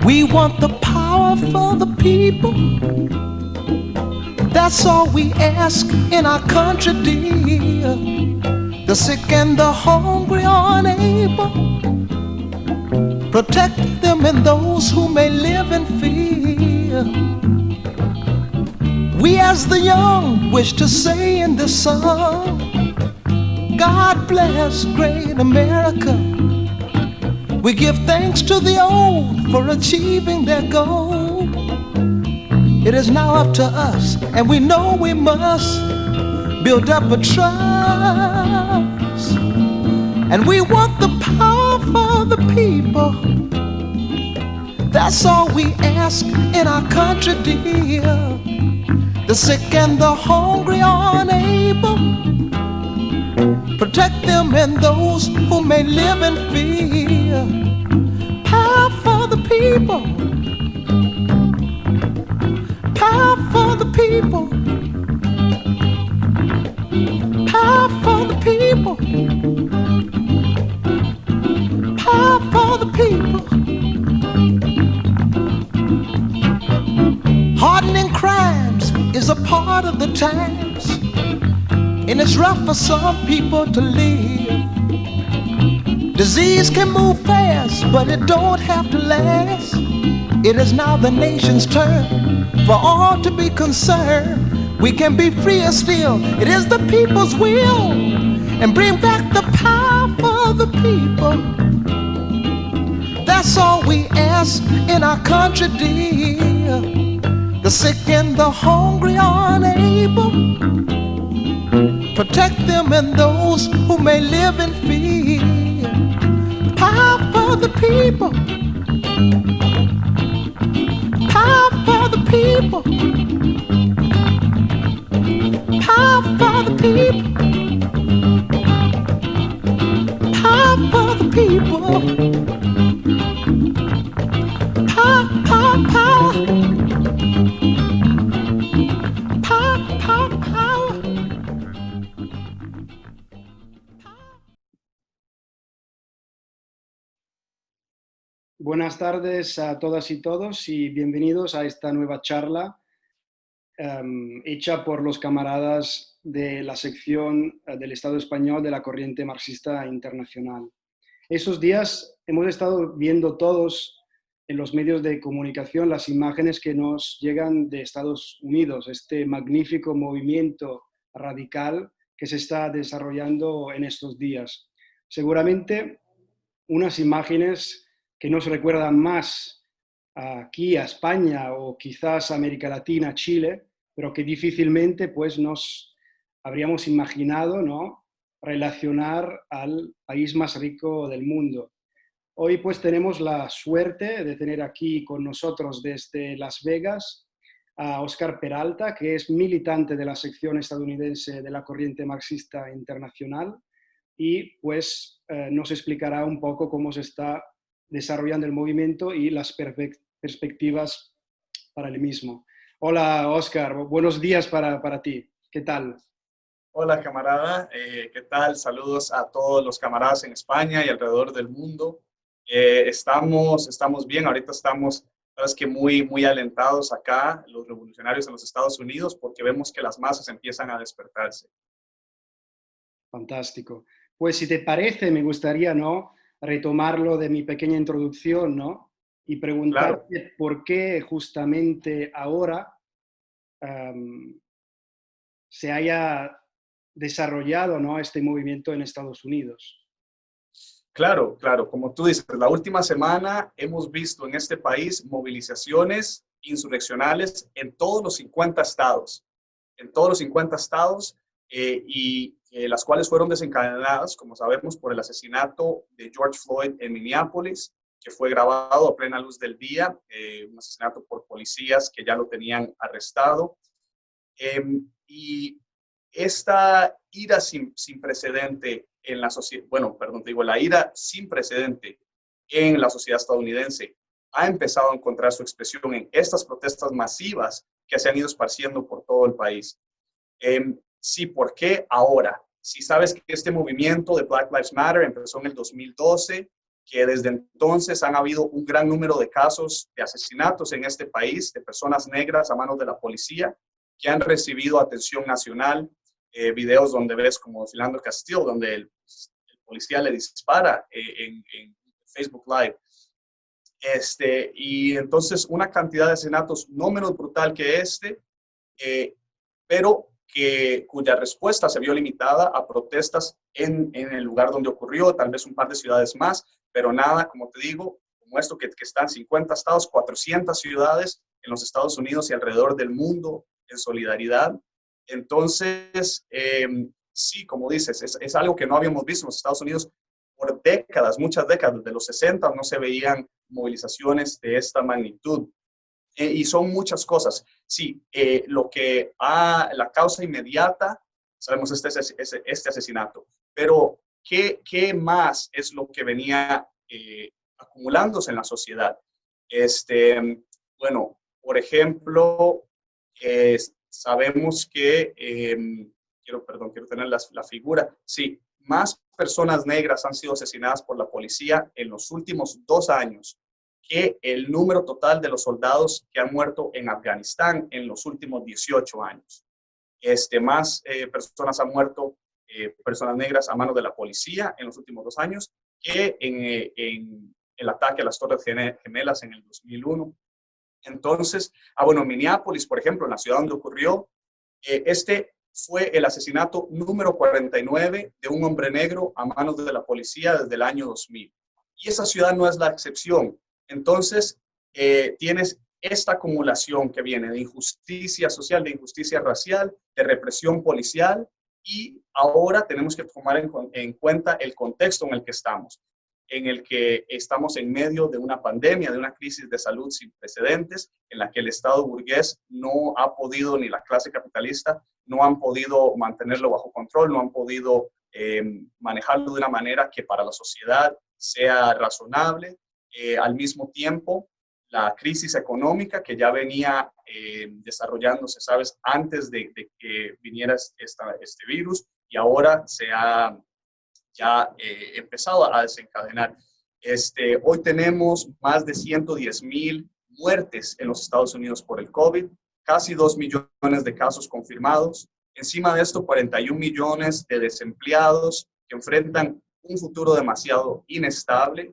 We want the power for the people. That's all we ask in our country, dear. The sick and the hungry are unable. Protect them and those who may live in fear. We as the young wish to say in this song, God bless great America. We give thanks to the old for achieving their goal. It is now up to us, and we know we must build up a trust. And we want the power for the people. That's all we ask in our country, dear. The sick and the hungry are unable. Protect them and those who may live in fear. Power for the people. Power for the people. Power for the people. Power for the people. Hardening crimes is a part of the times, and it's rough for some people to live. Disease can move fast, but it don't have to last. It is now the nation's turn for all to be concerned. We can be freer still. It is the people's will, and bring back the power for the people. That's all we ask in our country, dear. The sick and the hungry are unable. Protect them and those who may live in fear. Power for the people. Power for the people. Power for the people. Power for the people. Power, power, power. Power, power, power. Buenas tardes a todas y todos y bienvenidos a esta nueva charla hecha por los camaradas de la sección del Estado español de la Corriente Marxista Internacional. Esos días hemos estado viendo todos en los medios de comunicación las imágenes que nos llegan de Estados Unidos, este magnífico movimiento radical que se está desarrollando en estos días. Seguramente unas imágenes que nos recuerdan más aquí a España o quizás a América Latina, Chile, pero que difícilmente pues, nos habríamos imaginado, ¿no?, relacionar al país más rico del mundo. Hoy pues tenemos la suerte de tener aquí con nosotros desde Las Vegas a Óscar Peralta, que es militante de la sección estadounidense de la Corriente Marxista Internacional y pues nos explicará un poco cómo se está desarrollando el movimiento y las perspectivas para el mismo. Hola, Óscar, buenos días para ti. ¿Qué tal? Hola, camarada. ¿Qué tal? Saludos a todos los camaradas en España y alrededor del mundo. Estamos bien. Ahorita estamos, sabes que muy alentados acá, los revolucionarios en los Estados Unidos, porque vemos que las masas empiezan a despertarse. Fantástico. Pues si te parece, me gustaría, ¿no?, retomarlo de mi pequeña introducción, ¿no?, y preguntarte Claro. por qué justamente ahora se haya desarrollado, ¿no?, este movimiento en Estados Unidos. Claro. Como tú dices, la última semana hemos visto en este país movilizaciones insurreccionales en todos los 50 estados. Y las cuales fueron desencadenadas, como sabemos, por el asesinato de George Floyd en Minneapolis, que fue grabado a plena luz del día, un asesinato por policías que ya lo tenían arrestado. Y esta ira sin precedente en la sociedad, la ira sin precedente en la sociedad estadounidense ha empezado a encontrar su expresión en estas protestas masivas que se han ido esparciendo por todo el país. Sí, ¿por qué ahora? Si sabes que este movimiento de Black Lives Matter empezó en el 2012, que desde entonces han habido un gran número de casos de asesinatos en este país, de personas negras a manos de la policía, que han recibido atención nacional, videos donde ves como Philando Castile, donde el policía le dispara en Facebook Live. Y entonces una cantidad de asesinatos no menos brutal que pero cuya respuesta se vio limitada a protestas en el lugar donde ocurrió, tal vez un par de ciudades más, pero nada, como te digo, como esto que están 50 estados, 400 ciudades en los Estados Unidos y alrededor del mundo en solidaridad. Entonces, sí, como dices, es algo que no habíamos visto en los Estados Unidos por décadas, muchas décadas, desde los 60 no se veían movilizaciones de esta magnitud. Y son muchas cosas. Sí, la causa inmediata, sabemos este asesinato, pero ¿qué más es lo que venía acumulándose en la sociedad? Bueno, por ejemplo, sabemos que, quiero tener la figura, sí, más personas negras han sido asesinadas por la policía en los últimos 2 años que el número total de los soldados que han muerto en Afganistán en los últimos 18 años. Más personas han muerto, personas negras a manos de la policía en los últimos 2 años que en el ataque a las Torres Gemelas en el 2001. Entonces, bueno, Minneapolis, por ejemplo, en la ciudad donde ocurrió, fue el asesinato número 49 de un hombre negro a manos de la policía desde el año 2000. Y esa ciudad no es la excepción. Entonces, tienes esta acumulación que viene de injusticia social, de injusticia racial, de represión policial, y ahora tenemos que tomar en cuenta el contexto en el que estamos en medio de una pandemia, de una crisis de salud sin precedentes, en la que el Estado burgués no ha podido, ni la clase capitalista, no han podido mantenerlo bajo control, no han podido manejarlo de una manera que para la sociedad sea razonable. Al mismo tiempo, la crisis económica que ya venía desarrollándose, ¿sabes?, antes de que viniera este virus, y ahora se ha ya empezado a desencadenar. Hoy tenemos más de 110,000 muertes en los Estados Unidos por el COVID, casi 2 millones de casos confirmados. Encima de esto, 41 millones de desempleados que enfrentan un futuro demasiado inestable.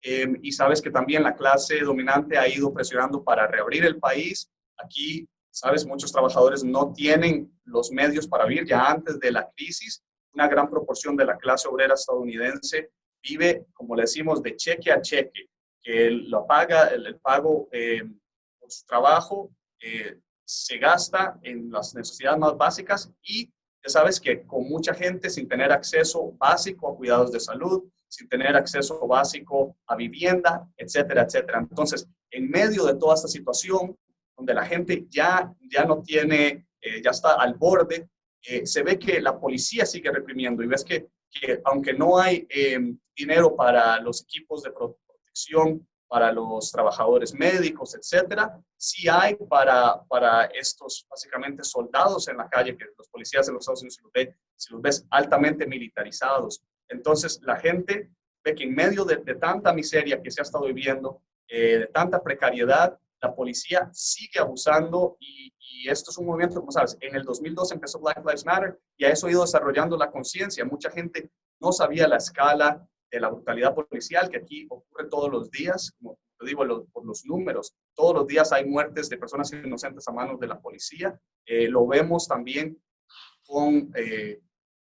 Y sabes que también la clase dominante ha ido presionando para reabrir el país. Aquí, sabes, muchos trabajadores no tienen los medios para vivir ya antes de la crisis. Una gran proporción de la clase obrera estadounidense vive, como le decimos, de cheque a cheque, que el pago por su trabajo se gasta en las necesidades más básicas, y ya sabes que con mucha gente sin tener acceso básico a cuidados de salud, sin tener acceso básico a vivienda, etcétera, etcétera. Entonces, en medio de toda esta situación, donde la gente ya no tiene, ya está al borde, se ve que la policía sigue reprimiendo, y ves que aunque no hay dinero para los equipos de protección, para los trabajadores médicos, etcétera, sí hay para estos básicamente soldados en la calle, que los policías de los Estados Unidos si los ves altamente militarizados. Entonces la gente ve que en medio de tanta miseria que se ha estado viviendo, de tanta precariedad, la policía sigue abusando, y esto es un movimiento, como sabes, en el 2002 empezó Black Lives Matter, y a eso ha ido desarrollando la conciencia. Mucha gente no sabía la escala de la brutalidad policial, que aquí ocurre todos los días, como te digo, por los números. Todos los días hay muertes de personas inocentes a manos de la policía. Lo vemos también con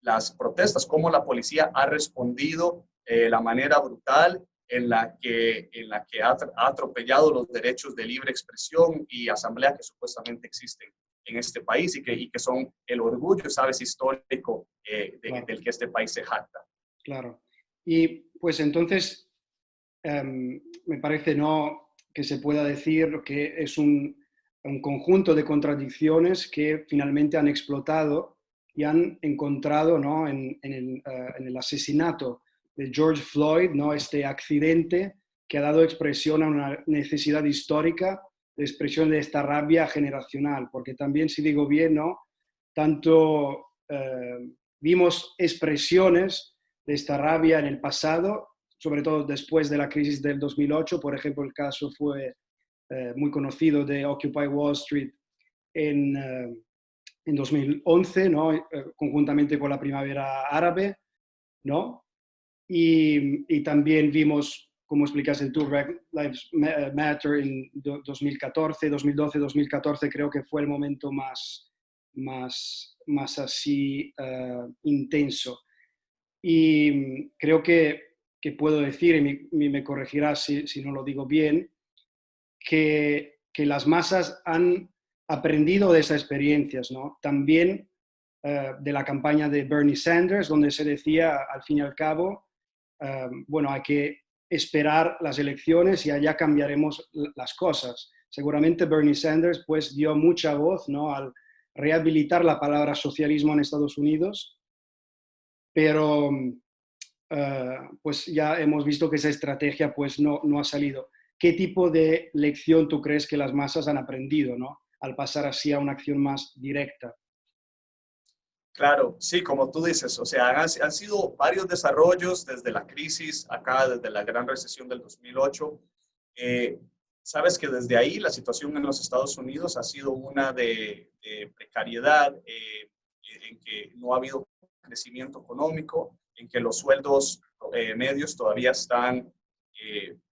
las protestas, cómo la policía ha respondido la manera brutal en la que ha atropellado los derechos de libre expresión y asamblea que supuestamente existen en este país, y que son el orgullo, sabes, histórico del que este país se jacta. Claro. Y pues entonces me parece que se pueda decir que es un conjunto de contradicciones que finalmente han explotado y han encontrado en el asesinato de George Floyd, este accidente que ha dado expresión a una necesidad histórica de expresión de esta rabia generacional, porque también, si digo bien, tanto vimos expresiones de esta rabia en el pasado, sobre todo después de la crisis del 2008. Por ejemplo, el caso fue muy conocido de Occupy Wall Street en 2011, ¿no? Conjuntamente con la primavera árabe, ¿no? Y también vimos, como explicaste tú, Black Lives Matter en 2014, 2012, 2014, creo que fue el momento más así intenso. Y creo que puedo decir, y me corregirás si no lo digo bien, que las masas han aprendido de esas experiencias, ¿no? También de la campaña de Bernie Sanders, donde se decía, al fin y al cabo, bueno, hay que esperar las elecciones y allá cambiaremos las cosas. Seguramente Bernie Sanders pues dio mucha voz, ¿no?, al rehabilitar la palabra socialismo en Estados Unidos, pero pues ya hemos visto que esa estrategia pues no ha salido. ¿Qué tipo de lección tú crees que las masas han aprendido, ¿no?, al pasar así a una acción más directa? Claro, sí, como tú dices, o sea, han sido varios desarrollos desde la crisis, acá desde la gran recesión del 2008. Sabes que desde ahí la situación en los Estados Unidos ha sido una de precariedad, en que no ha habido crecimiento económico, en que los sueldos medios todavía están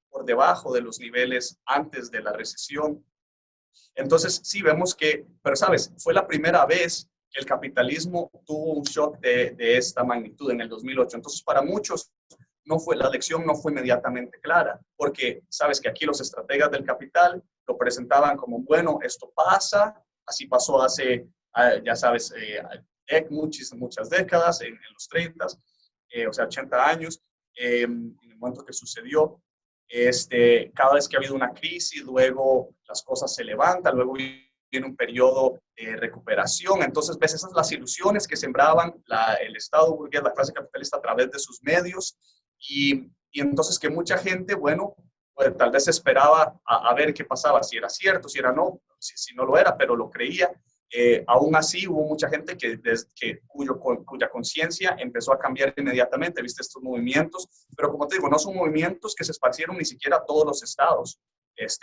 por debajo de los niveles antes de la recesión. Entonces, sí, vemos que, pero sabes, fue la primera vez que el capitalismo tuvo un shock de esta magnitud en el 2008. Entonces, para muchos, la lección no fue inmediatamente clara, porque sabes que aquí los estrategas del capital lo presentaban como, bueno, esto pasa, así pasó hace, ya sabes, muchas décadas, en los 30, o sea, 80 años, en el momento que sucedió. Cada vez que ha habido una crisis, luego las cosas se levantan, luego viene un periodo de recuperación. Entonces, ves esas las ilusiones que sembraban el Estado burgués, la clase capitalista a través de sus medios, y entonces que mucha gente, bueno, pues, tal vez esperaba a ver qué pasaba, si era cierto, si era no, si no lo era, pero lo creía. Aún así, hubo mucha gente cuya conciencia empezó a cambiar inmediatamente, viste estos movimientos, pero como te digo, no son movimientos que se esparcieron ni siquiera a todos los estados,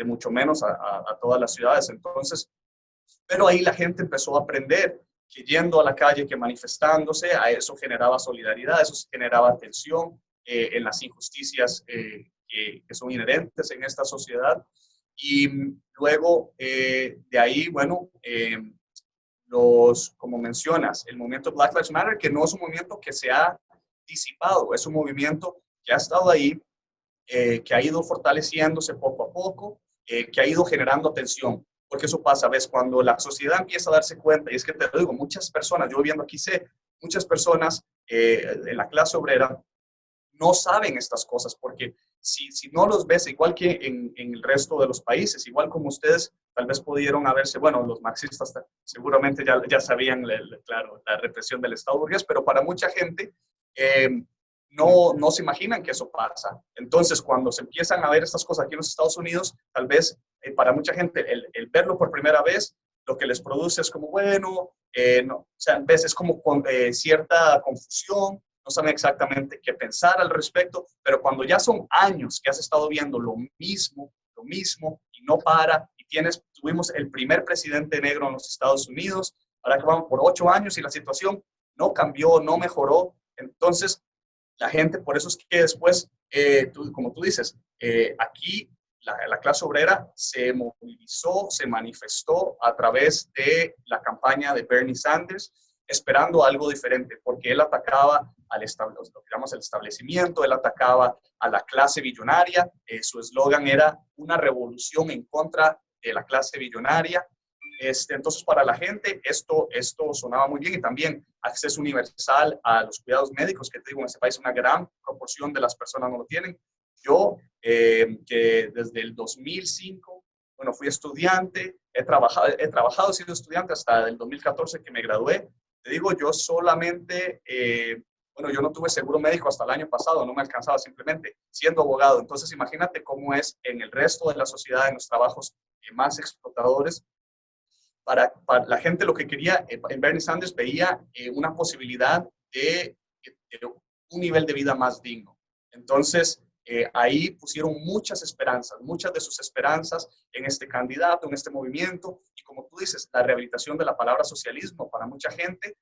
mucho menos a todas las ciudades. Entonces, pero ahí la gente empezó a aprender que yendo a la calle, que manifestándose, a eso generaba solidaridad, eso generaba tensión en las injusticias que son inherentes en esta sociedad. Y luego de ahí, bueno, como mencionas, el movimiento Black Lives Matter, que no es un movimiento que se ha disipado, es un movimiento que ha estado ahí, que ha ido fortaleciéndose poco a poco, que ha ido generando tensión. Porque eso pasa, ¿ves? Cuando la sociedad empieza a darse cuenta, y es que te digo, muchas personas, yo viviendo aquí sé, muchas personas en la clase obrera no saben estas cosas, porque si no los ves, igual que en el resto de los países, igual como ustedes, tal vez pudieron haberse, bueno, los marxistas seguramente ya sabían, claro, la represión del Estado burgués, pero para mucha gente no se imaginan que eso pasa. Entonces, cuando se empiezan a ver estas cosas aquí en los Estados Unidos, tal vez para mucha gente el verlo por primera vez, lo que les produce es como, bueno, no, o sea, a veces es como cierta confusión, no saben exactamente qué pensar al respecto, pero cuando ya son años que has estado viendo lo mismo, y no para, y tuvimos el primer presidente negro en los Estados Unidos, ahora que vamos por 8 años y la situación no cambió, no mejoró. Entonces, la gente, por eso es que después, como tú dices, aquí la clase obrera se movilizó, se manifestó a través de la campaña de Bernie Sanders, esperando algo diferente, porque él atacaba al establecimiento, él atacaba a la clase billonaria, su eslogan era una revolución en contra de la clase billonaria. Entonces, para la gente esto sonaba muy bien, y también acceso universal a los cuidados médicos, que te digo, en este país una gran proporción de las personas no lo tienen. Yo, que desde el 2005, bueno, fui estudiante, he trabajado siendo estudiante hasta el 2014 que me gradué. Te digo, yo solamente, bueno, yo no tuve seguro médico hasta el año pasado, no me alcanzaba simplemente siendo abogado. Entonces, imagínate cómo es en el resto de la sociedad, en los trabajos más explotadores. Para la gente lo que quería, en Bernie Sanders veía una posibilidad de un nivel de vida más digno. Entonces, ahí pusieron muchas esperanzas, muchas de sus esperanzas en este candidato, en este movimiento, y como tú dices, la rehabilitación de la palabra socialismo para mucha gente.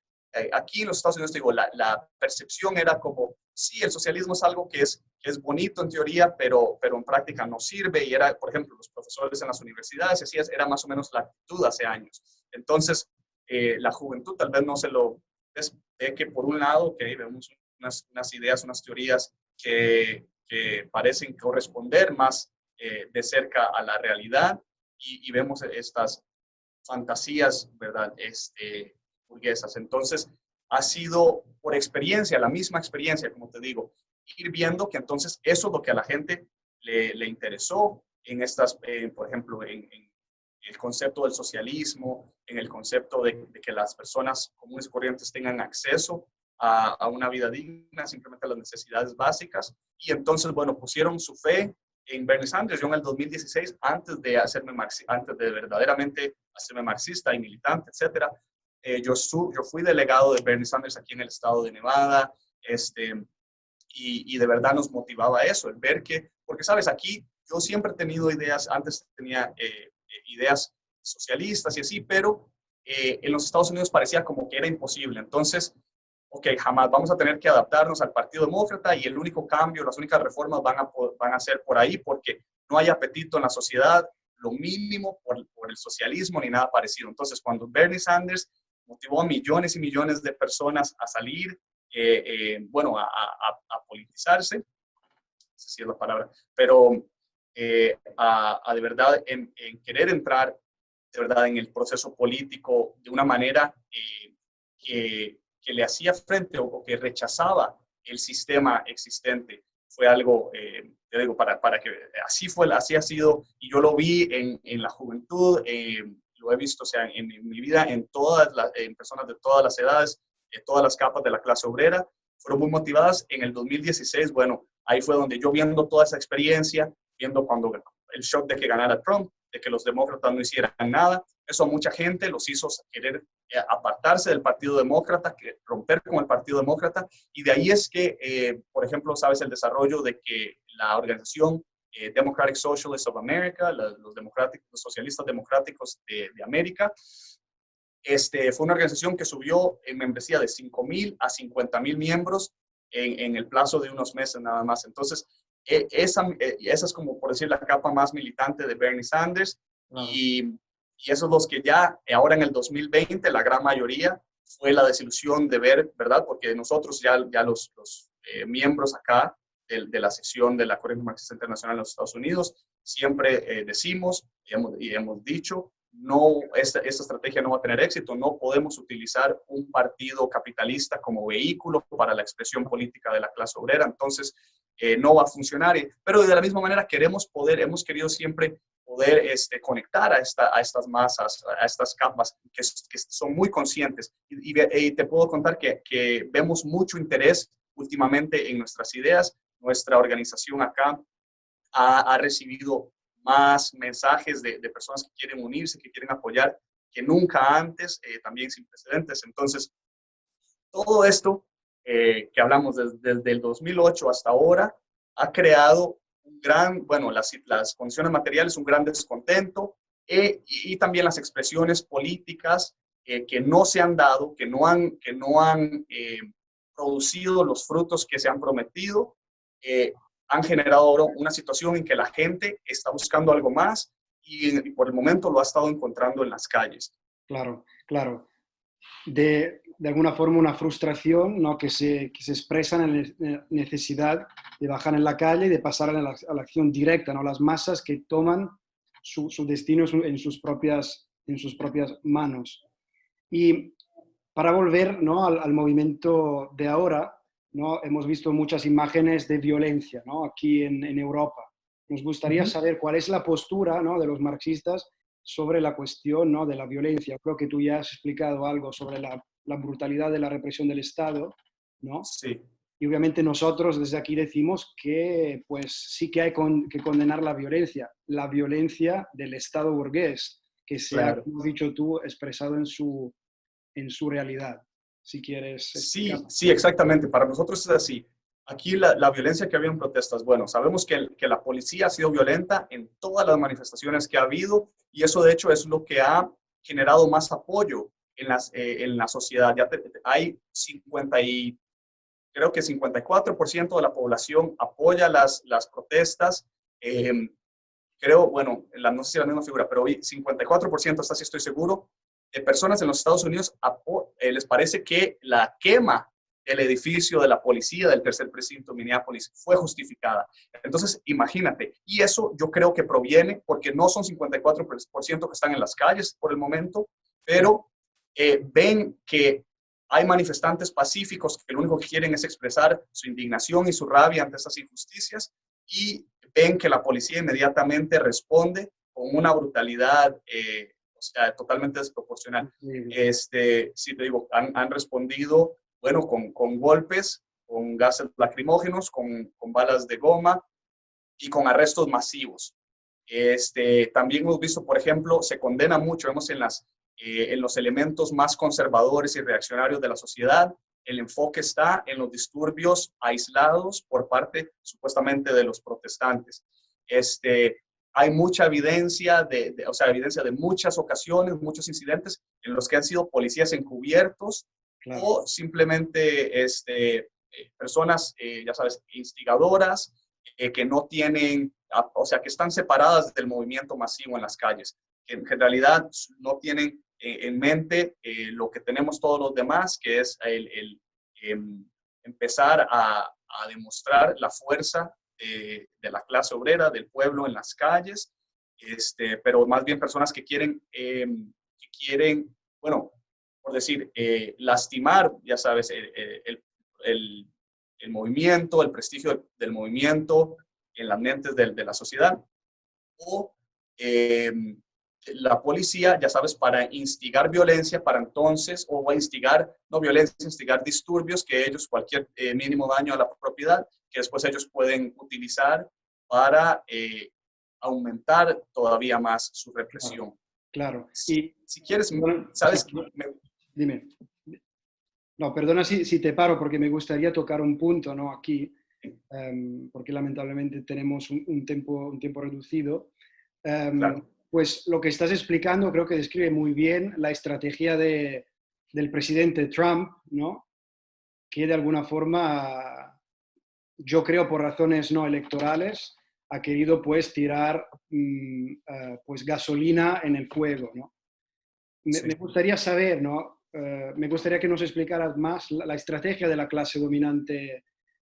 Aquí en los Estados Unidos, digo, la percepción era como, sí, el socialismo es algo que es bonito en teoría, pero en práctica no sirve, y era, por ejemplo, los profesores en las universidades, así era más o menos la actitud hace años. Entonces, la juventud tal vez no se lo ve, que por un lado, que vemos unas ideas, unas teorías que parecen corresponder más de cerca a la realidad, y vemos estas fantasías, ¿verdad? Burguesas. Entonces, ha sido por experiencia, la misma experiencia, como te digo, ir viendo que entonces eso es lo que a la gente le interesó en estas, por ejemplo, en el concepto del socialismo, en el concepto de que las personas comunes y corrientes tengan acceso a una vida digna, simplemente a las necesidades básicas. Y entonces, bueno, pusieron su fe en Bernie Sanders. Yo en el 2016, antes de verdaderamente hacerme marxista y militante, etcétera, yo fui delegado de Bernie Sanders aquí en el estado de Nevada, y de verdad nos motivaba eso, el ver que, porque sabes, aquí yo siempre he tenido ideas, antes tenía ideas socialistas y así, pero en los Estados Unidos parecía como que era imposible. Entonces, ok, jamás vamos a tener que adaptarnos al Partido Demócrata, y el único cambio, las únicas reformas van a ser por ahí, porque no hay apetito en la sociedad, lo mínimo por el socialismo ni nada parecido. Entonces, cuando Bernie Sanders motivó a millones y millones de personas a salir, bueno, a politizarse, no sé si es la palabra, pero a de verdad en querer entrar de verdad en el proceso político de una manera que le hacía frente o que rechazaba el sistema existente. Fue algo, te digo, para que así ha sido, y yo lo vi en la juventud, lo he visto, o sea, en mi vida, en personas de todas las edades, de todas las capas de la clase obrera, fueron muy motivadas. En el 2016, bueno, ahí fue donde yo, viendo toda esa experiencia, viendo cuando el shock de que ganara Trump, de que los demócratas no hicieran nada, eso a mucha gente los hizo querer apartarse del Partido Demócrata, romper con el Partido Demócrata, y de ahí es que, por ejemplo, sabes, el desarrollo de que la organización Democratic Socialists of America, los socialistas democráticos de América, fue una organización que subió en membresía de 5,000 a 50,000 miembros en el plazo de unos meses nada más. Entonces, esa es como, por decir, la capa más militante de Bernie Sanders. Y esos los que ya, ahora en el 2020, la gran mayoría fue la desilusión de ver, ¿verdad? Porque nosotros ya los miembros acá de la sección de la Corriente Marxista Internacional en los Estados Unidos, siempre decimos y hemos dicho, no, esta estrategia no va a tener éxito, no podemos utilizar un partido capitalista como vehículo para la expresión política de la clase obrera, entonces no va a funcionar. Pero de la misma manera hemos querido siempre poder conectar a estas masas, a estas capas que son muy conscientes. Y te puedo contar que vemos mucho interés últimamente en nuestras ideas. Nuestra organización acá ha recibido más mensajes de personas que quieren unirse, que quieren apoyar, que nunca antes, también sin precedentes. Entonces, todo esto que hablamos desde el 2008 hasta ahora ha creado un gran, bueno, las condiciones materiales, un gran descontento, y también las expresiones políticas que no se han dado, que no han producido los frutos que se han prometido, han generado ahora una situación en que la gente está buscando algo más, y por el momento lo ha estado encontrando en las calles. Claro, claro. De alguna forma una frustración, ¿no? que se expresa en la necesidad de bajar en la calle y de pasar a la acción directa, ¿no? Las masas que toman su destino en sus propias manos. Y para volver, ¿no? al movimiento de ahora, ¿no? Hemos visto muchas imágenes de violencia, ¿no? Aquí en Europa. Nos gustaría saber cuál es la postura, ¿no? de los marxistas sobre la cuestión, ¿no? de la violencia. Creo que tú ya has explicado algo sobre la brutalidad de la represión del Estado, ¿no? Sí. Y obviamente nosotros desde aquí decimos que pues sí que hay que condenar la violencia del Estado burgués, que se ha, como has dicho tú, expresado en su realidad. Si quieres explicar. Sí, exactamente. Para nosotros es así. Aquí la violencia que había en protestas, bueno, sabemos que la policía ha sido violenta en todas las manifestaciones que ha habido y eso de hecho es lo que ha generado más apoyo en la sociedad. Hay 50 y creo que 54% de la población apoya las protestas. Eh, Creo, bueno, no sé si la misma figura, pero 54%, hasta sí estoy seguro, de personas en los Estados Unidos les parece que la quema del edificio de la policía del tercer precinto de Minneapolis fue justificada. Entonces, imagínate, y eso yo creo que proviene, porque no son 54% que están en las calles por el momento, pero ven que hay manifestantes pacíficos que lo único que quieren es expresar su indignación y su rabia ante estas injusticias y ven que la policía inmediatamente responde con una brutalidad o sea, totalmente desproporcional. Sí, te digo, han respondido, bueno, con golpes, con gases lacrimógenos, con balas de goma y con arrestos masivos. También hemos visto, por ejemplo, se condena mucho, vemos en los elementos más conservadores y reaccionarios de la sociedad. El enfoque está en los disturbios aislados por parte supuestamente de los protestantes. Hay mucha evidencia, o sea, evidencia de muchas ocasiones, muchos incidentes en los que han sido policías encubiertos, claro, o simplemente personas, ya sabes, instigadoras, que no tienen, o sea, que están separadas del movimiento masivo en las calles, que en realidad no tienen en mente lo que tenemos todos los demás, que es empezar a demostrar la fuerza de la clase obrera, del pueblo en las calles, pero más bien personas que quieren, bueno, por decir, lastimar, ya sabes, el movimiento, el prestigio del movimiento en las mentes de la sociedad, o la policía, ya sabes, para instigar violencia, para entonces, o a instigar, no violencia, instigar disturbios, que ellos, cualquier mínimo daño a la propiedad, que después ellos pueden utilizar para aumentar todavía más su represión. Claro. Si quieres, ¿sabes? Dime. No, perdona si te paro, porque me gustaría tocar un punto, ¿no? Aquí, porque lamentablemente tenemos un tiempo reducido. Claro. Pues lo que estás explicando creo que describe muy bien la estrategia del presidente Trump, ¿no? Que de alguna forma, yo creo por razones no electorales, ha querido pues tirar pues gasolina en el fuego, ¿no? Me gustaría saber, ¿no? Me gustaría que nos explicaras más la estrategia de la clase dominante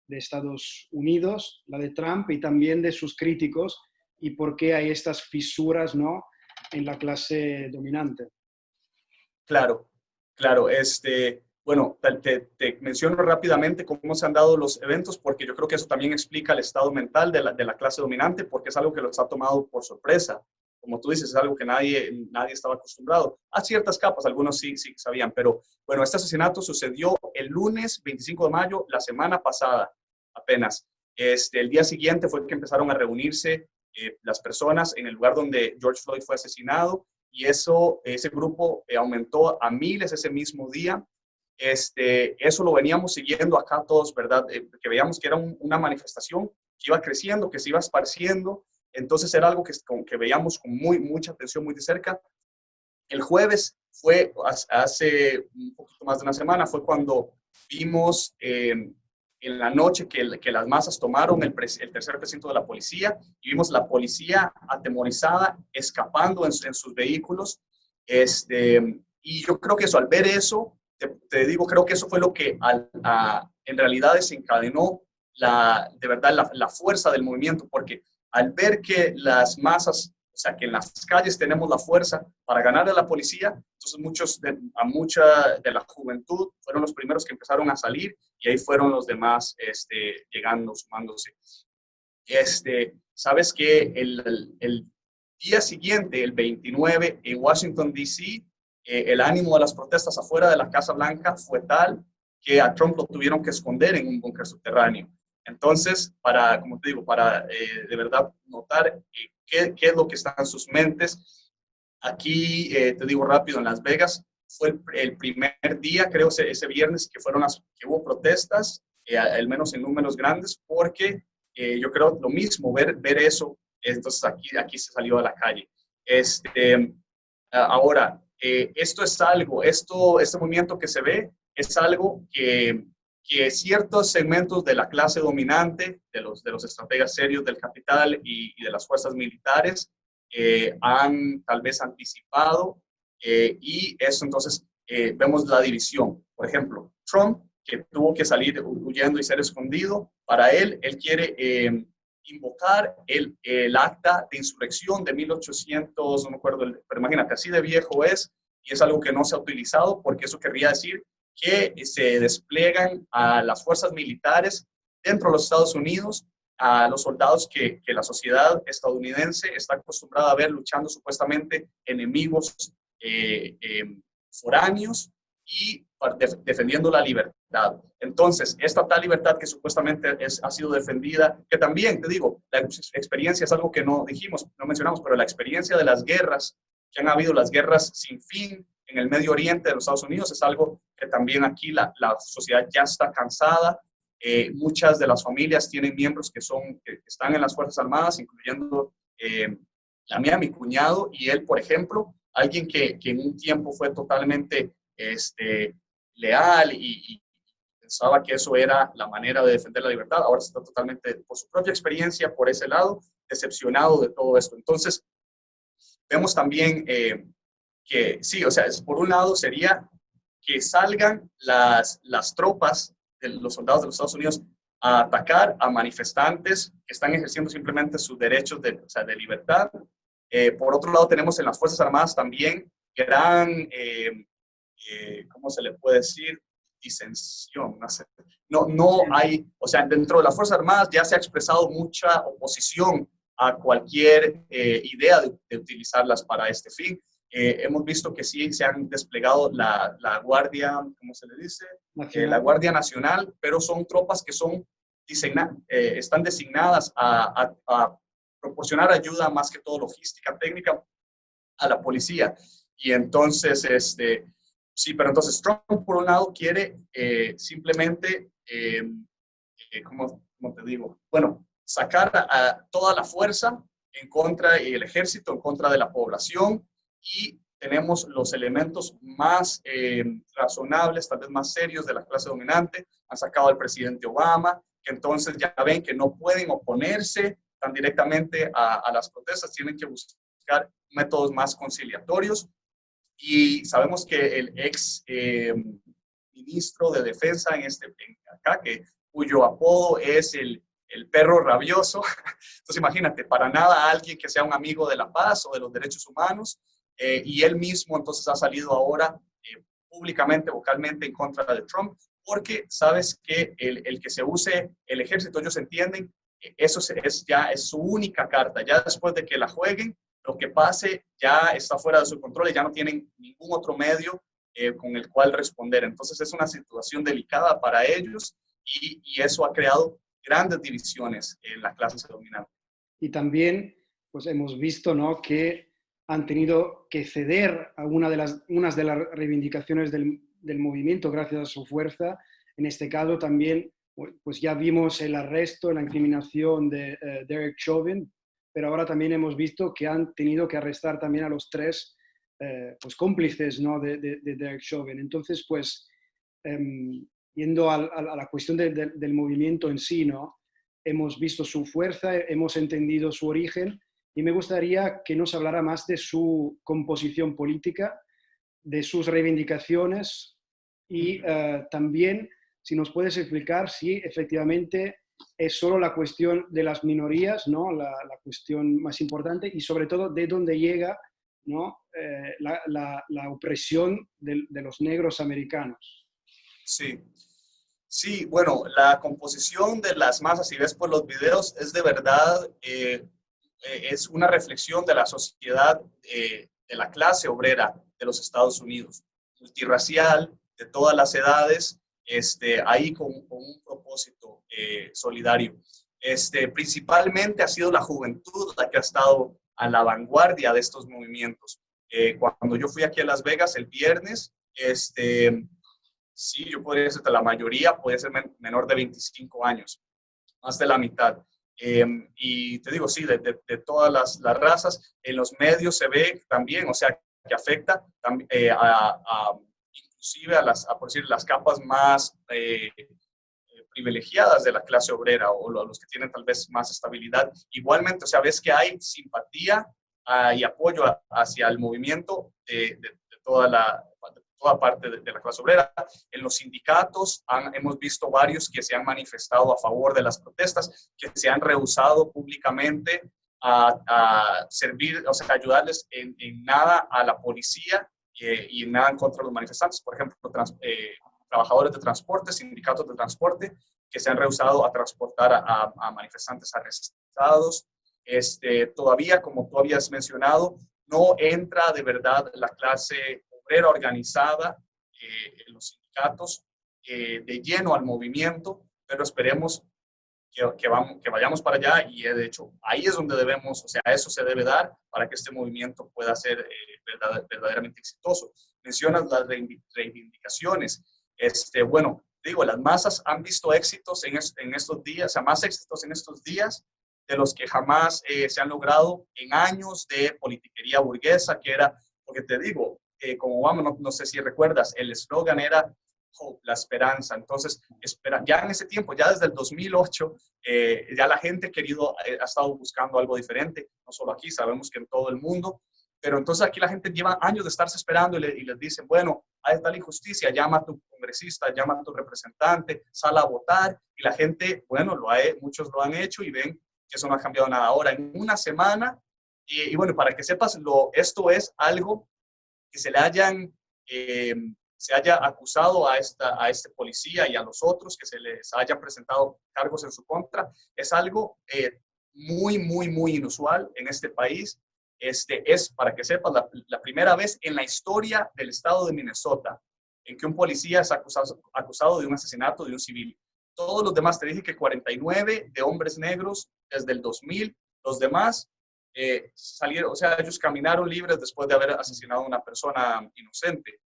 de Estados Unidos, la de Trump, y también de sus críticos, y por qué hay estas fisuras, ¿no?, en la clase dominante. Claro, claro. Bueno, te menciono rápidamente cómo se han dado los eventos, porque yo creo que eso también explica el estado mental de la clase dominante, porque es algo que los ha tomado por sorpresa. Como tú dices, es algo que nadie estaba acostumbrado. A ciertas capas, algunos sí sabían, pero bueno, este asesinato sucedió el lunes 25 de mayo, la semana pasada apenas. El día siguiente fue que empezaron a reunirse las personas en el lugar donde George Floyd fue asesinado, y ese grupo aumentó a miles ese mismo día. Eso lo veníamos siguiendo acá todos, ¿verdad? Que veíamos que era una manifestación que iba creciendo, que se iba esparciendo. Entonces era algo que veíamos con mucha atención, muy de cerca. El jueves fue, hace un poquito más de una semana, fue cuando vimos en la noche que las masas tomaron el tercer precinto de la policía, y vimos la policía atemorizada, escapando en sus vehículos. Y yo creo que eso, al ver eso, te digo, creo que eso fue lo que en realidad desencadenó de verdad la fuerza del movimiento, porque al ver que las masas, o sea, que en las calles tenemos la fuerza para ganar a la policía, entonces mucha de la juventud fueron los primeros que empezaron a salir, y ahí fueron los demás llegando, sumándose. Sabes que el día siguiente, el 29, en Washington, D.C., el ánimo de las protestas afuera de la Casa Blanca fue tal que a Trump lo tuvieron que esconder en un búnker subterráneo. Entonces, como te digo, para de verdad notar qué es lo que está en sus mentes, aquí te digo rápido, en Las Vegas fue el primer día, creo ese viernes, que hubo protestas. al menos en números grandes, porque yo creo lo mismo, ver eso, entonces aquí se salió a la calle. Ahora, esto es algo, este movimiento que se ve es algo que ciertos segmentos de la clase dominante, de los estrategas serios del capital y de las fuerzas militares, han tal vez anticipado, y eso entonces vemos la división. Por ejemplo, Trump, que tuvo que salir huyendo y ser escondido, para él quiere invocar el acta de insurrección de 1800, no me acuerdo, pero imagínate, así de viejo es, y es algo que no se ha utilizado, porque eso querría decir que se despliegan a las fuerzas militares dentro de los Estados Unidos, a los soldados que la sociedad estadounidense está acostumbrada a ver luchando supuestamente enemigos foráneos y defendiendo la libertad. Entonces, esta tal libertad que supuestamente ha sido defendida, que también, te digo, la experiencia es algo que no dijimos, no mencionamos, pero la experiencia de las guerras, que han habido las guerras sin fin en el Medio Oriente de los Estados Unidos, es algo que también aquí la sociedad ya está cansada. Muchas de las familias tienen miembros que están en las Fuerzas Armadas, incluyendo la mía, mi cuñado, y él, por ejemplo, alguien que en un tiempo fue totalmente leal y pensaba que eso era la manera de defender la libertad, ahora está totalmente, por su propia experiencia, por ese lado, decepcionado de todo esto. Entonces, vemos también que sí, o sea, por un lado sería que salgan las tropas de los soldados de los Estados Unidos a atacar a manifestantes que están ejerciendo simplemente sus derechos de libertad. Por otro lado, tenemos en las Fuerzas Armadas también gran, ¿cómo se le puede decir? Disensión. No hay, o sea, dentro de las Fuerzas Armadas ya se ha expresado mucha oposición a cualquier idea de utilizarlas para este fin. Hemos visto que sí se han desplegado la Guardia, ¿cómo se le dice? La Guardia Nacional, pero son tropas que están designadas a proporcionar ayuda, más que todo logística, técnica, a la policía. Y entonces, sí, pero entonces Trump, por un lado, quiere simplemente, ¿cómo te digo? Bueno, sacar a toda la fuerza en contra, y el ejército en contra de la población, y tenemos los elementos más razonables, tal vez más serios de la clase dominante. Han sacado al presidente Obama, que entonces ya ven que no pueden oponerse tan directamente a las protestas, tienen que buscar métodos más conciliatorios. Y sabemos que el ex ministro de Defensa cuyo apodo es el perro rabioso. Entonces imagínate, para nada alguien que sea un amigo de la paz o de los derechos humanos, y él mismo entonces ha salido ahora públicamente, vocalmente en contra de Trump, porque sabes que el que se use el ejército, ellos entienden, eso ya es su única carta. Ya después de que la jueguen, lo que pase ya está fuera de su control y ya no tienen ningún otro medio con el cual responder. Entonces es una situación delicada para ellos, y eso ha creado grandes divisiones en la clase dominante. Y también pues hemos visto, ¿no?, que han tenido que ceder a unas de las reivindicaciones del movimiento gracias a su fuerza. En este caso también pues ya vimos el arresto, la incriminación de Derek Chauvin, pero ahora también hemos visto que han tenido que arrestar también a los tres pues cómplices, ¿no?, de Derek Chauvin. Entonces, pues, yendo a la cuestión del movimiento en sí, ¿no?, hemos visto su fuerza, hemos entendido su origen, y me gustaría que nos hablara más de su composición política, de sus reivindicaciones, y también si nos puedes explicar si efectivamente es solo la cuestión de las minorías, ¿no?, la cuestión más importante, y sobre todo de dónde llega, ¿no?, la opresión de los negros americanos. Sí, bueno, la composición de las masas, si ves por los videos, es de verdad, es una reflexión de la sociedad, de la clase obrera de los Estados Unidos, multirracial, de todas las edades, ahí con un propósito solidario. Principalmente ha sido la juventud la que ha estado a la vanguardia de estos movimientos. Cuando yo fui aquí a Las Vegas el viernes, sí, yo podría decirte, la mayoría puede ser menor de 25 años, más de la mitad. Y te digo, sí, de todas las razas, en los medios se ve también, o sea, que afecta inclusive por decir, las capas más privilegiadas de la clase obrera o los que tienen tal vez más estabilidad. Igualmente, o sea, ves que hay simpatía y apoyo hacia el movimiento de toda parte de la clase obrera. En los sindicatos hemos visto varios que se han manifestado a favor de las protestas, que se han rehusado públicamente a servir, o sea, ayudarles en nada a la policía y en nada en contra de los manifestantes. Por ejemplo, trabajadores de transporte, sindicatos de transporte, que se han rehusado a transportar a manifestantes arrestados. Todavía, como tú habías mencionado, no entra de verdad la clase obrera organizada en los sindicatos de lleno al movimiento, pero esperemos que vayamos para allá y de hecho ahí es donde debemos, o sea, eso se debe dar para que este movimiento pueda ser verdaderamente exitoso. Mencionas las reivindicaciones. Bueno, digo, las masas han visto éxitos en estos días, o sea, más éxitos en estos días de los que jamás se han logrado en años de politiquería burguesa, que era, porque te digo, como vamos, no sé si recuerdas, el eslogan era Hope, la esperanza. Entonces, ya en ese tiempo, ya desde el 2008, ya la gente ha estado buscando algo diferente, no solo aquí, sabemos que en todo el mundo, pero entonces aquí la gente lleva años de estarse esperando y les dicen, bueno, hay tal injusticia, llama a tu congresista, llama a tu representante, sal a votar, y la gente, bueno, muchos lo han hecho y ven que eso no ha cambiado nada. Ahora, en una semana, y bueno, para que sepas, esto es algo que se haya acusado a este policía y a los otros, que se les hayan presentado cargos en su contra, es algo muy, muy, muy inusual en este país. Es, para que sepas, la primera vez en la historia del estado de Minnesota en que un policía es acusado de un asesinato de un civil. Todos los demás, te dije que 49 de hombres negros desde el 2000, los demás salieron, o sea, ellos caminaron libres después de haber asesinado a una persona inocente.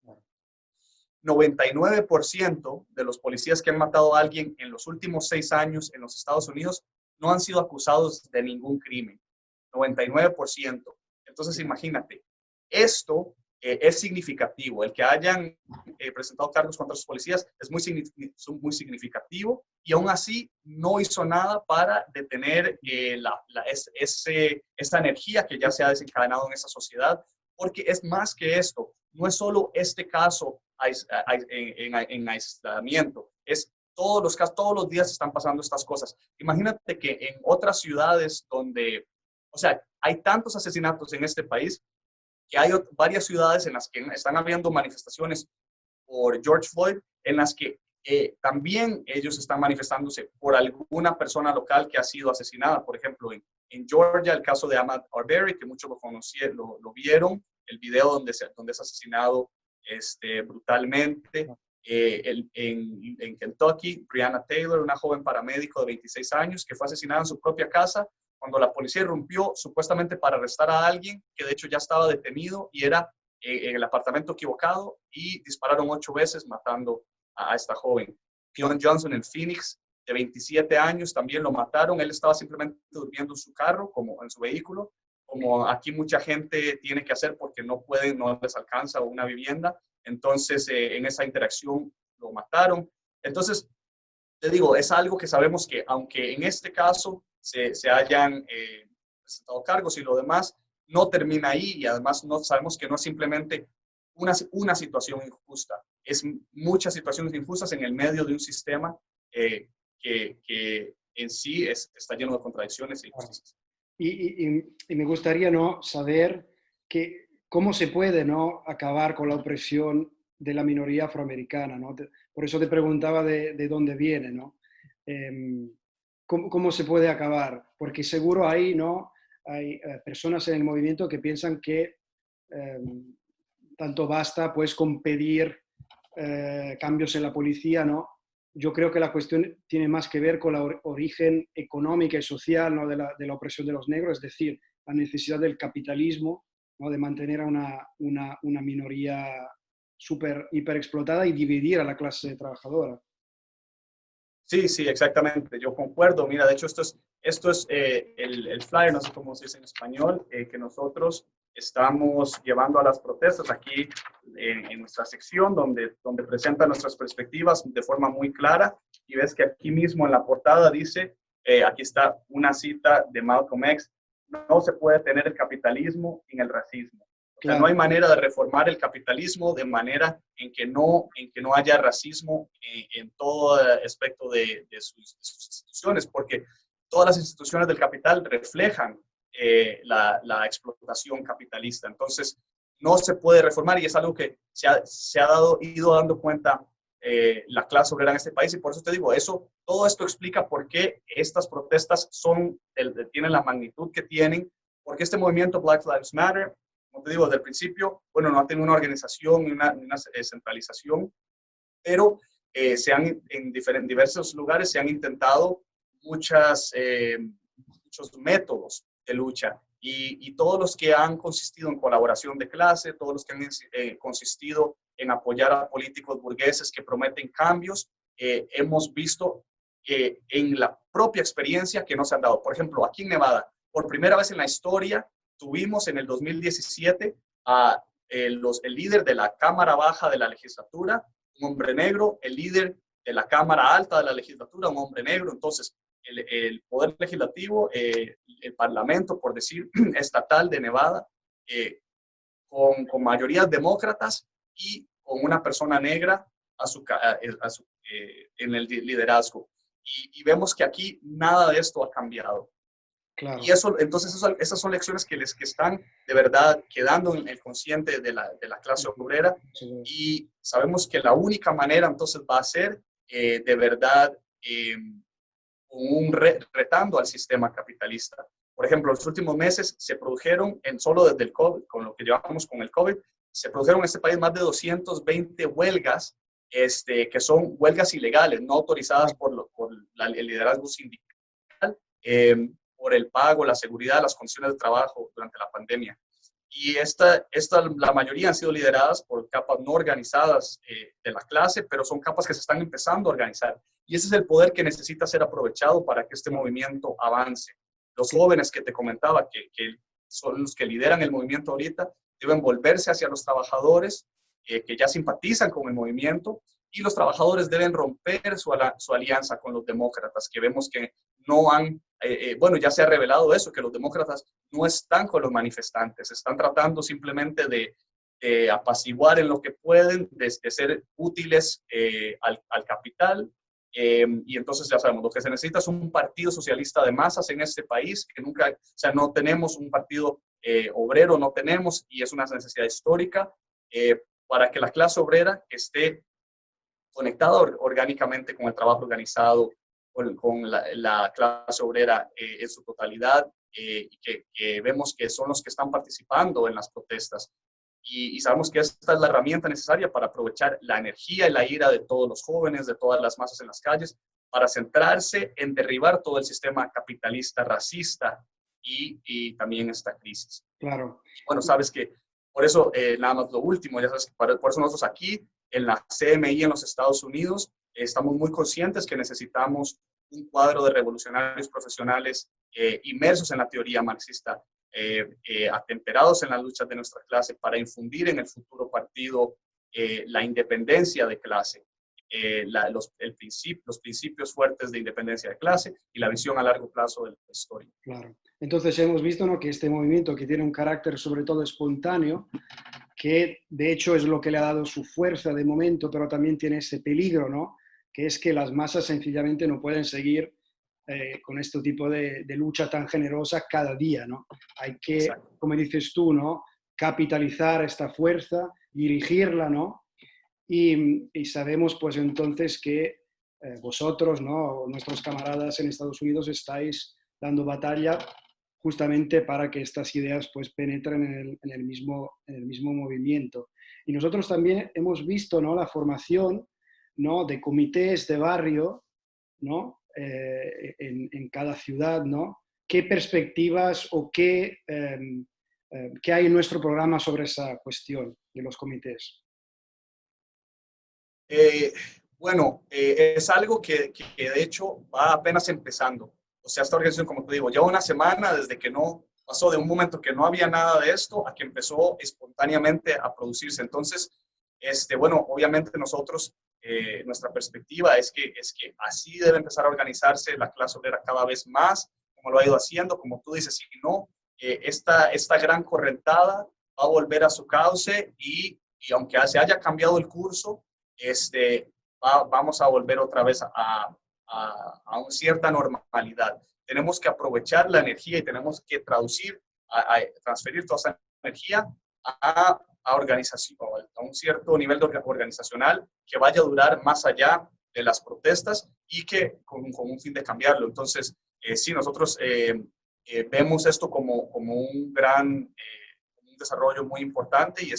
99% de los policías que han matado a alguien en los últimos 6 años en los Estados Unidos no han sido acusados de ningún crimen. 99%. Entonces, imagínate, esto es significativo. El que hayan presentado cargos contra los policías es muy significativo y aún así no hizo nada para detener esta energía que ya se ha desencadenado en esa sociedad, porque es más que esto. No es solo este caso en aislamiento, es todos los casos, todos los días están pasando estas cosas. Imagínate que en otras ciudades donde, o sea, hay tantos asesinatos en este país que hay varias ciudades en las que están habiendo manifestaciones por George Floyd, en las que también ellos están manifestándose por alguna persona local que ha sido asesinada. Por ejemplo, en Georgia, el caso de Ahmaud Arbery, que muchos lo vieron, el video donde es asesinado brutalmente. En Kentucky, Breonna Taylor, una joven paramédico de 26 años que fue asesinada en su propia casa cuando la policía irrumpió supuestamente para arrestar a alguien que de hecho ya estaba detenido y era en el apartamento equivocado, y dispararon 8 veces matando a esta joven. Keon Johnson en Phoenix, de 27 años, también lo mataron. Él estaba simplemente durmiendo en su carro, como en su vehículo, como aquí mucha gente tiene que hacer porque no les alcanza una vivienda. Entonces, en esa interacción lo mataron. Entonces, te digo, es algo que sabemos que, aunque en este caso se hayan presentado cargos y lo demás, no termina ahí, y además no sabemos que no es simplemente una situación injusta, es muchas situaciones injustas en el medio de un sistema que en sí está lleno de contradicciones e injusticias. Y me gustaría, ¿no?, saber cómo se puede, ¿no?, acabar con la opresión de la minoría afroamericana, ¿no? Por eso te preguntaba de dónde viene, ¿no? ¿Cómo se puede acabar? Porque seguro ahí, ¿no?, hay personas en el movimiento que piensan que tanto basta pues con pedir cambios en la policía, ¿no? Yo creo que la cuestión tiene más que ver con la origen económica y social, ¿no?, de la opresión de los negros, es decir, la necesidad del capitalismo, ¿no?, de mantener a una minoría súper, hiper explotada y dividir a la clase trabajadora. Sí, sí, exactamente. Yo concuerdo. Mira, de hecho, esto es el flyer, no sé cómo se dice en español, que nosotros estamos llevando a las protestas aquí en nuestra sección, donde presenta nuestras perspectivas de forma muy clara. Y ves que aquí mismo en la portada dice, aquí está una cita de Malcolm X: no se puede tener el capitalismo sin el racismo. O sea, no hay Claro, manera de reformar el capitalismo de manera en que no haya racismo en todo aspecto de sus instituciones, porque todas las instituciones del capital reflejan la explotación capitalista. Entonces, no se puede reformar y es algo que se ha ido dando cuenta la clase obrera en este país, y por eso te digo, todo esto explica por qué estas protestas tienen la magnitud que tienen, porque este movimiento Black Lives Matter, como te digo, desde el principio, bueno, no ha tenido una organización ni una centralización, pero en diversos lugares se han intentado muchos métodos de lucha, y todos los que han consistido en colaboración de clase, todos los que han consistido en apoyar a políticos burgueses que prometen cambios, hemos visto en la propia experiencia que no se han dado. Por ejemplo, aquí en Nevada, por primera vez en la historia, tuvimos en el 2017 el líder de la Cámara Baja de la legislatura, un hombre negro, el líder de la Cámara Alta de la legislatura, un hombre negro. Entonces, el poder legislativo, el parlamento, por decir, estatal de Nevada, con mayorías demócratas y con una persona negra en el liderazgo. Y vemos que aquí nada de esto ha cambiado. claro. Y entonces esas son lecciones que están de verdad quedando en el consciente de la clase obrera, y sabemos que la única manera entonces va a ser de verdad retando al sistema capitalista. Por ejemplo, en los últimos meses se produjeron, solo desde el COVID, con lo que llevamos con el COVID, se produjeron en este país más de 220 huelgas, que son huelgas ilegales, no autorizadas por el liderazgo sindical, por el pago, la seguridad, las condiciones de trabajo durante la pandemia. Y la mayoría han sido lideradas por capas no organizadas de la clase, pero son capas que se están empezando a organizar. Y ese es el poder que necesita ser aprovechado para que este movimiento avance. Los jóvenes que te comentaba, que son los que lideran el movimiento ahorita, deben volverse hacia los trabajadores que ya simpatizan con el movimiento, y los trabajadores deben romper su alianza con los demócratas, que vemos que no han, bueno, ya se ha revelado eso, que los demócratas no están con los manifestantes, están tratando simplemente de apaciguar en lo que pueden, de ser útiles al capital. Y entonces ya sabemos, lo que se necesita es un partido socialista de masas en este país, que nunca, o sea, no tenemos un partido obrero, no tenemos, y es una necesidad histórica para que la clase obrera esté conectada orgánicamente con el trabajo organizado, con la clase obrera en su totalidad, y que vemos que son los que están participando en las protestas. Y sabemos que esta es la herramienta necesaria para aprovechar la energía y la ira de todos los jóvenes, de todas las masas en las calles, para centrarse en derribar todo el sistema capitalista, racista y también esta crisis. Claro. Bueno, sabes que por eso, nada más lo último, ya sabes que por eso nosotros aquí en la CMI en los Estados Unidos estamos muy conscientes que necesitamos un cuadro de revolucionarios profesionales inmersos en la teoría marxista, atemperados en las luchas de nuestra clase, para infundir en el futuro partido la independencia de clase, los principios fuertes de independencia de clase y la visión a largo plazo de la historia. Claro. Entonces hemos visto, ¿no?, que este movimiento, que tiene un carácter sobre todo espontáneo, que de hecho es lo que le ha dado su fuerza de momento, pero también tiene ese peligro, ¿no?, que es que las masas sencillamente no pueden seguir con este tipo de lucha tan generosa cada día, ¿no? Hay que, Exacto. como dices tú, ¿no?, capitalizar esta fuerza, dirigirla, ¿no? Y sabemos pues entonces que vosotros, ¿no?, nuestros camaradas en Estados Unidos, estáis dando batalla justamente para que estas ideas pues penetren en el mismo movimiento. Y nosotros también hemos visto, ¿no?, la formación, ¿no?, de comités de barrio, ¿no?, en cada ciudad, ¿no? ¿Qué perspectivas o qué hay en nuestro programa sobre esa cuestión de los comités? Eh, bueno, es algo que de hecho va apenas empezando. O sea, esta organización, como te digo, lleva una semana desde que no pasó de un momento que no había nada de esto a que empezó espontáneamente a producirse. Entonces, bueno, obviamente nosotros, nuestra perspectiva es que así debe empezar a organizarse la clase obrera cada vez más, como lo ha ido haciendo, como tú dices, si no, esta gran correntada va a volver a su cauce y aunque se haya cambiado el curso, vamos a volver otra vez a una cierta normalidad. Tenemos que aprovechar la energía y tenemos que transferir toda esa energía a organización, a un cierto nivel organizacional que vaya a durar más allá de las protestas y que con un fin de cambiarlo. Entonces, sí, nosotros vemos esto como un gran un desarrollo muy importante y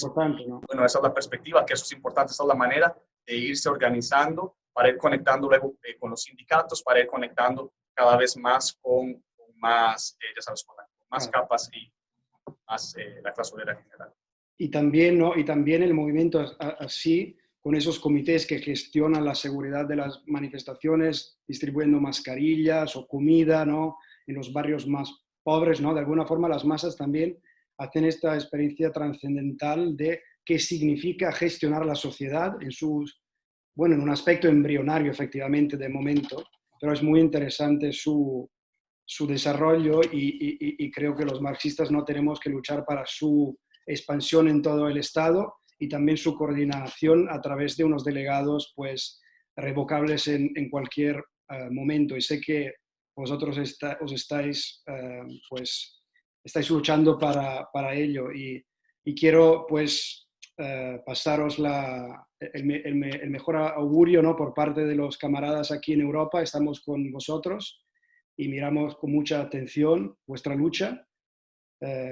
¿no? Bueno, esa es la perspectiva, que eso es importante, esa es la manera de irse organizando para ir conectando luego con los sindicatos, para ir conectando cada vez más con más, ya sabes, con más capas y más la clase obrera en general. Y también, ¿no? Y también el movimiento así, con esos comités que gestionan la seguridad de las manifestaciones, distribuyendo mascarillas o comida, ¿no? En los barrios más pobres, ¿no? De alguna forma las masas también hacen esta experiencia trascendental de qué significa gestionar la sociedad en en un aspecto embrionario, efectivamente, de momento, pero es muy interesante su desarrollo y creo que los marxistas no tenemos que luchar para su expansión en todo el Estado y también su coordinación a través de unos delegados pues revocables en cualquier momento. Y sé que vosotros estáis luchando para ello y quiero pues pasaros el mejor augurio, ¿no? Por parte de los camaradas aquí en Europa. Estamos con vosotros y miramos con mucha atención vuestra lucha,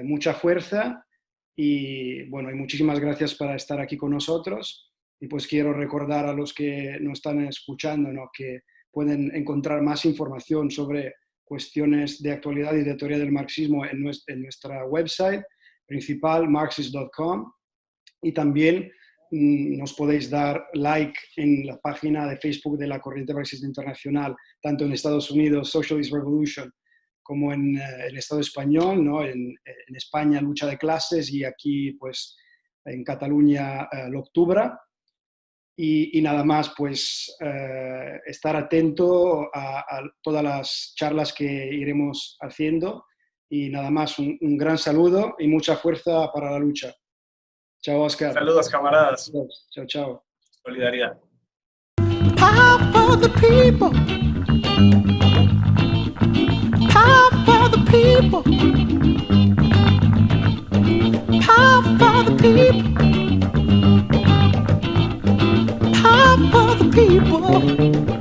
mucha fuerza y bueno, y muchísimas gracias por estar aquí con nosotros. Y pues quiero recordar a los que nos están escuchando, ¿no? Que pueden encontrar más información sobre cuestiones de actualidad y de teoría del marxismo en nuestra website principal, marxist.com, y también nos podéis dar like en la página de Facebook de la Corriente Marxista Internacional, tanto en Estados Unidos, Socialist Revolution, como en el Estado español, ¿no? En España, Lucha de Clases, y aquí, pues, en Cataluña, L'Octubre. Y nada más, pues, estar atento a todas las charlas que iremos haciendo. Y nada más, un gran saludo y mucha fuerza para la lucha. Chao, Oscar. Saludos, camaradas. Chao, chao. Solidaridad. Power for the people. Power for the people. Power for the people. Power for the people.